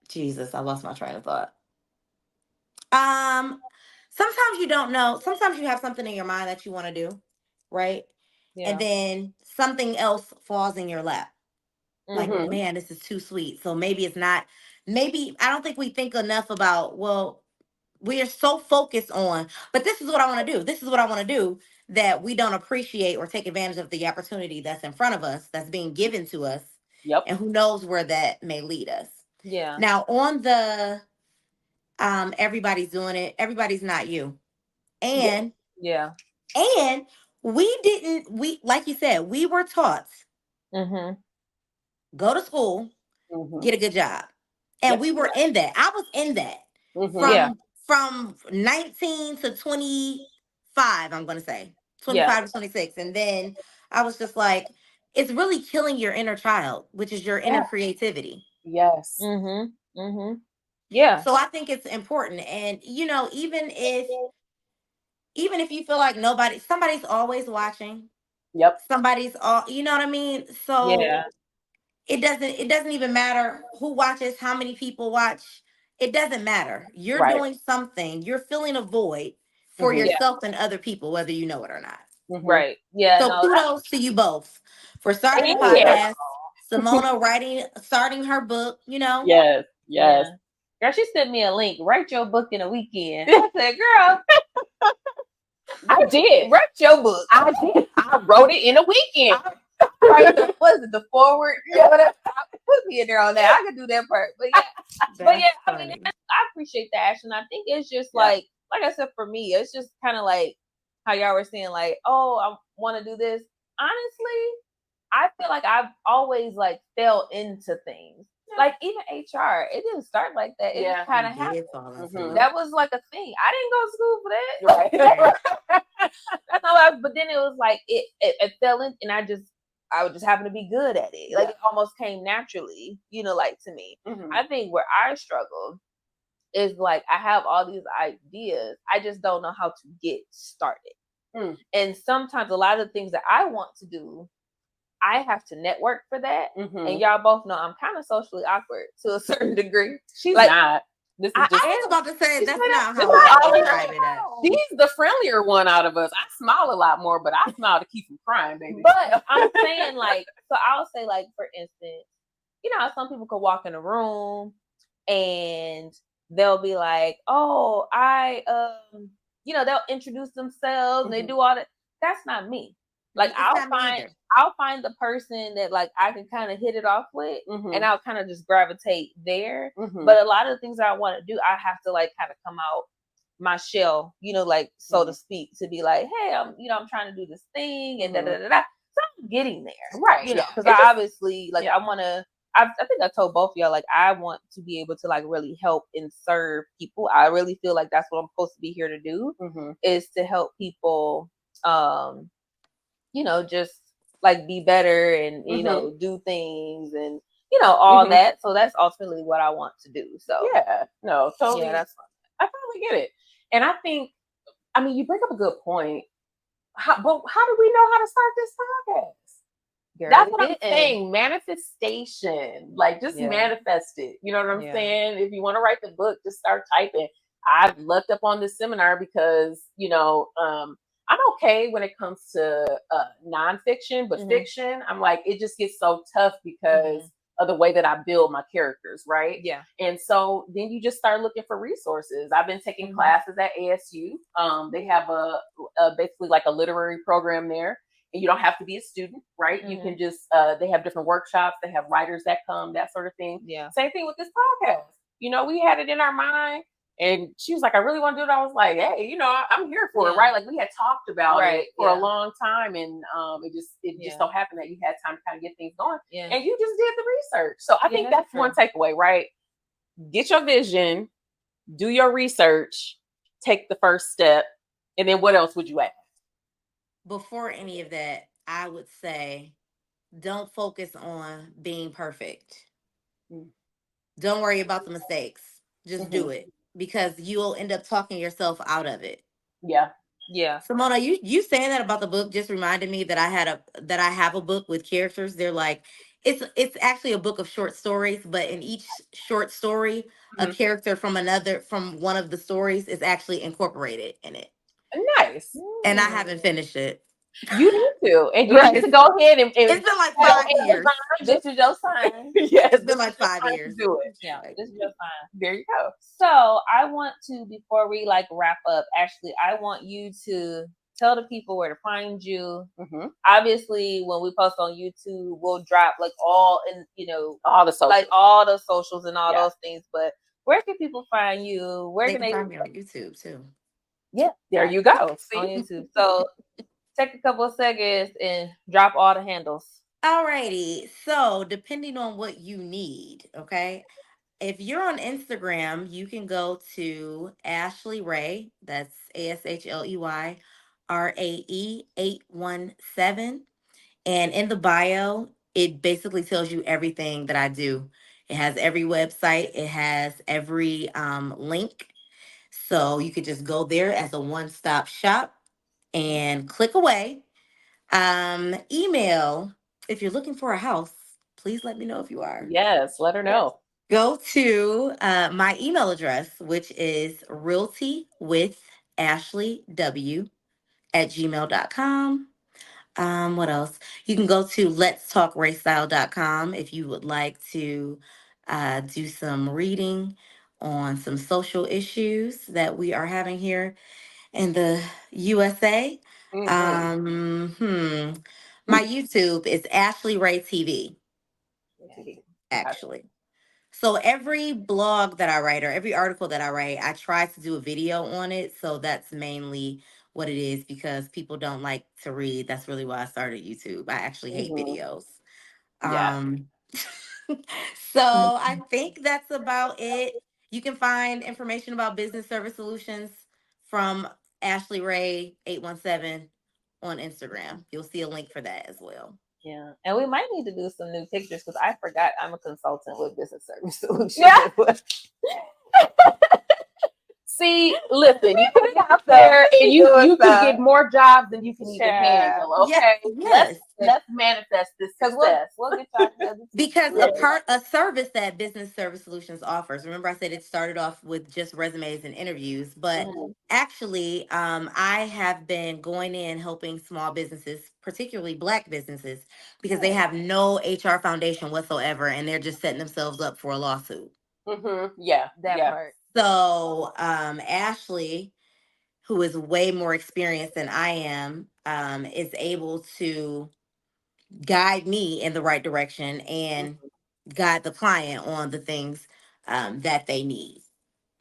Jesus, I lost my train of thought. Sometimes you don't know. Sometimes you have something in your mind that you want to do, right? Yeah. And then something else falls in your lap. Like, man, this is too sweet. So maybe it's not. Maybe I don't think we think enough about, well, we are so focused on, but this is what I want to do. This is what I want to do, that we don't appreciate or take advantage of the opportunity that's in front of us, that's being given to us. Yep. And who knows where that may lead us. Yeah. Now on the everybody's doing it, everybody's not you. And and we like you said, we were taught go to school, get a good job. And we were in that. I was in that. From 19 to 25, I'm going to say 25 to 26. And then I was just like, it's really killing your inner child, which is your inner creativity. Yes. Yeah. So I think it's important. And, even if you feel like somebody's always watching. Yep. Somebody's you know what I mean? So it doesn't even matter who watches, how many people watch. It doesn't matter. You're doing something. You're filling a void for yourself and other people, whether you know it or not. Right. Yeah. So kudos to you both for starting a podcast, Simona starting her book, Yes. Yeah. Girl, she sent me a link. Write your book in a weekend. I said, girl, I did. Write your book. I did. I wrote it in a weekend. Was it the forward? Yeah, whatever. Put me in there on that. I could do that part. But yeah, I mean, I appreciate that, Ash, and I think it's just like I said, for me, it's just kind of like how y'all were saying, like, oh, I want to do this. Honestly, I feel like I've always like fell into things. Like even HR, it didn't start like that. It just kind of happened. That was like a thing. I didn't go to school for that. Right. That's not. But then it was like it fell in, and I would just happen to be good at it. Like it almost came naturally, like to me. I think where I struggle is like I have all these ideas. I just don't know how to get started. And sometimes a lot of the things that I want to do, I have to network for that. And y'all both know I'm kind of socially awkward to a certain degree. She's like, not. This is just, I was about to say that's not how I describe it as. She's the friendlier one out of us. I smile a lot more, but I smile to keep from crying, baby. But I'm saying like, so I'll say like, for instance, some people could walk in a room and they'll be like, oh, they'll introduce themselves and they do all that. That's not me. Like I'll find the person that like I can kind of hit it off with, and I'll kind of just gravitate there. But a lot of the things that I want to do, I have to like kind of come out my shell, like so to speak, to be like, hey, I'm trying to do this thing and da da da da. So I'm getting there, right? Because I obviously like I want to. I think I told both of y'all like I want to be able to like really help and serve people. I really feel like that's what I'm supposed to be here to do, is to help people. Just like be better and do things and all that. So that's ultimately what I want to do. So no, totally. Yeah, that's fun. I totally get it. And I think, I mean, you bring up a good point. But how do we know how to start this podcast? Girl, that's what I'm saying. Manifestation, like just manifest it. You know what I'm saying? If you want to write the book, just start typing. I've looked up on this seminar because I'm okay when it comes to nonfiction, but fiction, I'm like, it just gets so tough because of the way that I build my characters, right? Yeah. And so then you just start looking for resources. I've been taking classes at ASU. They have a basically like a literary program there, and you don't have to be a student, right? You can just, they have different workshops. They have writers that come, that sort of thing. Yeah. Same thing with this podcast. We had it in our mind. And she was like, I really want to do it. I was like, hey, I'm here for it, right? Like we had talked about it for a long time, and it just so happened that you had time to kind of get things going, and you just did the research. So I think that's one takeaway, right? Get your vision, do your research, take the first step, and then what else would you add? Before any of that, I would say, don't focus on being perfect. Don't worry about the mistakes. Just do it. Because you'll end up talking yourself out of it. Yeah. Simona, you saying that about the book just reminded me that I have a book with characters. They're like, it's actually a book of short stories, but in each short story, a character from one of the stories is actually incorporated in it. Nice. And I haven't finished it. You need to, and you need to go ahead and it's been like 5 years. This is your sign. Yes, it's been like 5 years. Do it. Yeah, this is your sign. There you go. So I want to, before we like wrap up, Ashley, I want you to tell the people where to find you. Obviously, when we post on YouTube, we'll drop like all all the socials, like all the socials and all those things. But where can people find you? Where can they find me on YouTube too? Yeah, there you go. See? On YouTube. So take a couple of seconds and drop all the handles. Alrighty. So depending on what you need, okay? If you're on Instagram, you can go to Ashley Rae. That's AshleyRae 817. And in the bio, it basically tells you everything that I do. It has every website. It has every link. So you could just go there as a one-stop shop and click away. Email, if you're looking for a house, please let me know if you are. Yes, let her know. Go to my email address, which is realtywithashleyw@gmail.com. What else? You can go to letstalkraystyle.com if you would like to do some reading on some social issues that we are having here in the USA. My YouTube is AshleyRaeTV, actually. So every blog that I write or every article that I write, I try to do a video on it. So that's mainly what it is because people don't like to read. That's really why I started YouTube. I actually hate videos. Yeah. So I think that's about it. You can find information about business service solutions from Ashley Ray 817 on Instagram. You'll see a link for that as well. Yeah, and we might need to do some new pictures because I forgot I'm a consultant with business service solutions. Yeah. See, listen, you put it out there, and you can get more jobs than you can even handle. Okay, yes. Let's manifest this success. We'll get y'all together. Because a service that Business Service Solutions offers. Remember, I said it started off with just resumes and interviews, but actually, I have been going in helping small businesses, particularly Black businesses, because they have no HR foundation whatsoever, and they're just setting themselves up for a lawsuit. Yeah, that part. So, Ashley, who is way more experienced than I am, is able to guide me in the right direction and guide the client on the things that they need.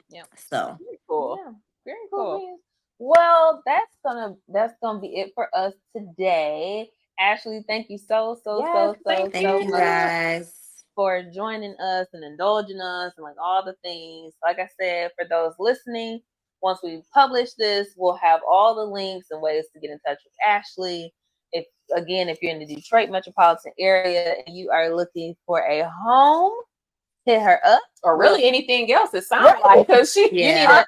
Yeah. So very cool. Yeah, very cool. Well, that's gonna be it for us today. Ashley, thank you so thank you much guys for joining us and indulging us and like all the things. Like I said, for those listening, once we publish this, we'll have all the links and ways to get in touch with Ashley. If you're in the Detroit metropolitan area and you are looking for a home, hit her up. Or really anything else, it sounds like, because she knows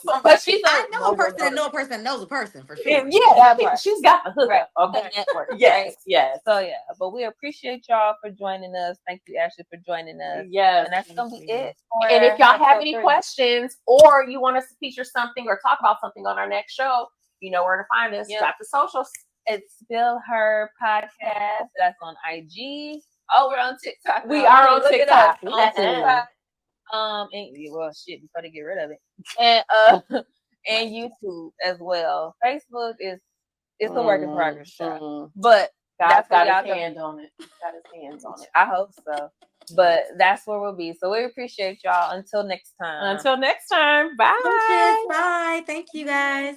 somebody. I know a person that knows a person that knows a person for sure. She's got the hookup. Okay, network. Yes. So but we appreciate y'all for joining us. Thank you, Ashley, for joining us. Yes, and that's gonna be it. And if y'all have any questions or you want us to feature something or talk about something on our next show, you know where to find us. Drop the socials. It's Spill Her Podcast. That's on IG. Oh, we're on TikTok. We are on TikTok. On TikTok. Before they get rid of it. And and YouTube as well. Facebook it's a work in progress, but God's got his hand on it. Got his hands on it. I hope so. But that's where we'll be. So we appreciate y'all. Until next time. Bye. Bye. Thank you guys.